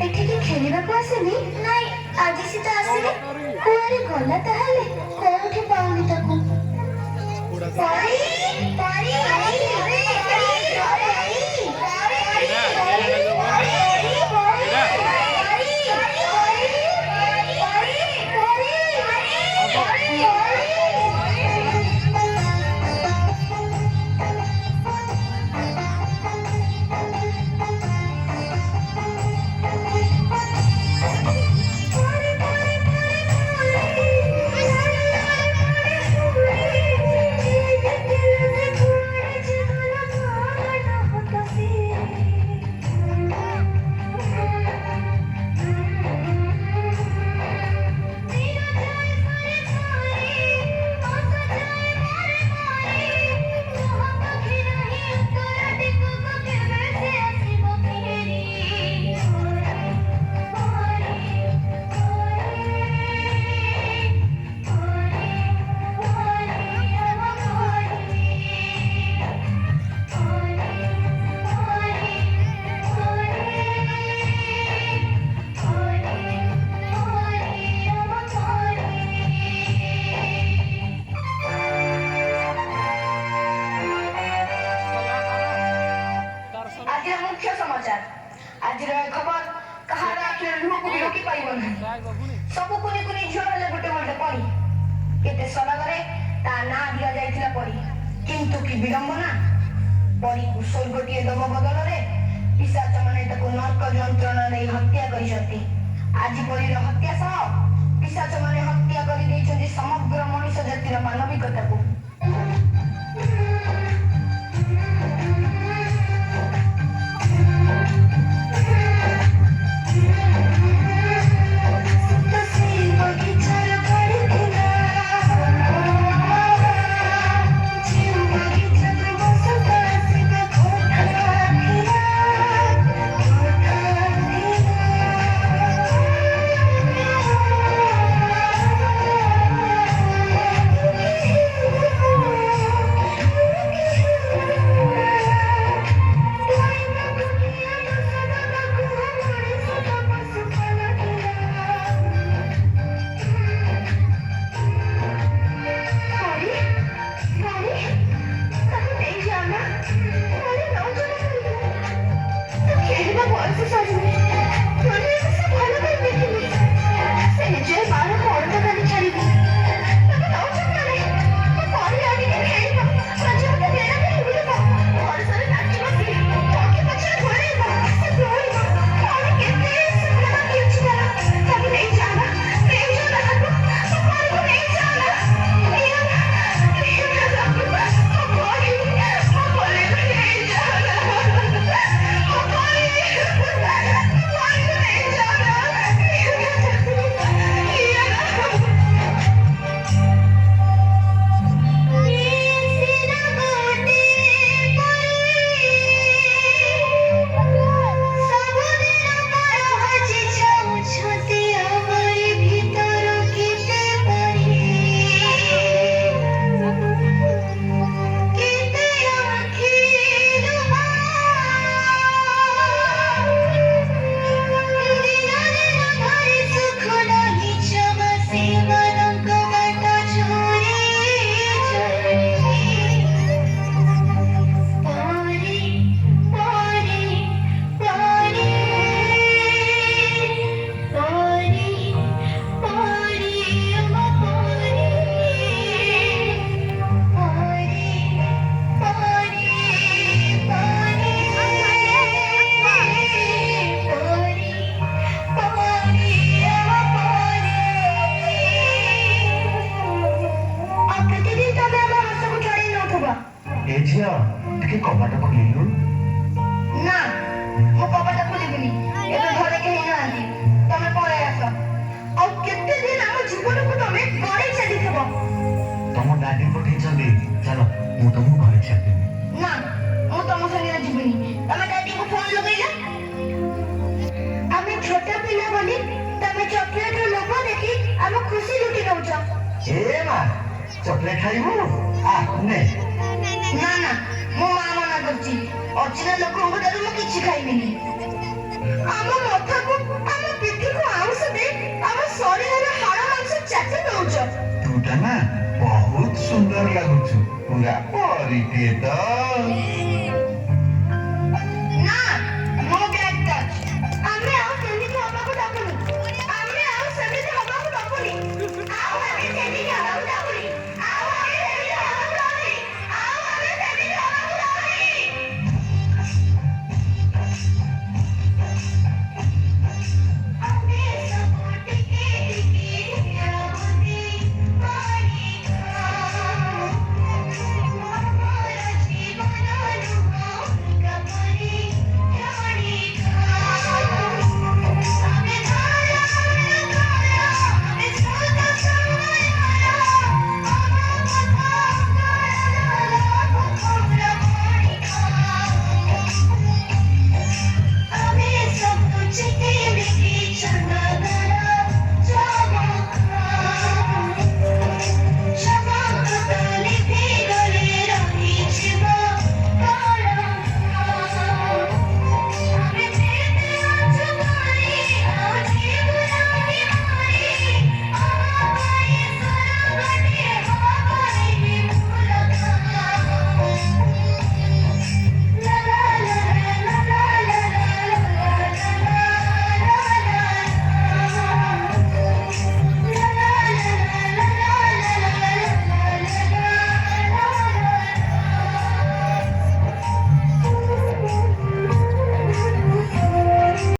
ଏଠିକି ଖେଳିବାକୁ ଆସିନି? ନାଇଁ, ଆଜି ସେ ତ ଆସିନି। କୁଆଡ଼େ ଗଲା ତାହେଲେ? କୋଉଠି ପାଉନି ତାକୁ। ପରୀ, ପରୀ, मुख्य समाचार आज खबर कहार आखिर लुह को रोकी पाइबो नहीं सब कुनी कुनी झियो हेले गोटे गोटे पड़ी केते सडगरे ता ना दिया जाइथिला पड़ी किंतु की विडंबना पड़ी को स्वर्गटीय दम बदल रे पिशाच माने ताको नरक यंत्रणा नै हत्या करिसथि आज पड़ी हत्या सह पिशाच माने हत्या करि दैछथि समग्र मनुष्य जातिर मानविकता को कबाट खोलू ना मो कबाट खोलिबिनी एबे घरे केही नांदी तमे पळे आस आ केते दिन हम जीवन को तमे घरे छाडी थबो तम दादी पठे चली चलो मु तुम घरे छाडी ना मु तम संगे जीवनी तमे दादी को फोन लगैला हमें छोटा पिला बनी तमे चॉकलेट रो लोभ देखी हम खुशी लुटी नउछ ए मां चॉकलेट खाइबो आ ने ना ना मो मां मना करची अचिना लोकंको दारू मु किछि खाइबिनी हम मथा को ଲାଜ ଦଉଛ? ତୁଟା ନା ବହୁତ ସୁନ୍ଦର ଲାଗୁଛୁ ପୁରା ପରିଟିଏ ତ।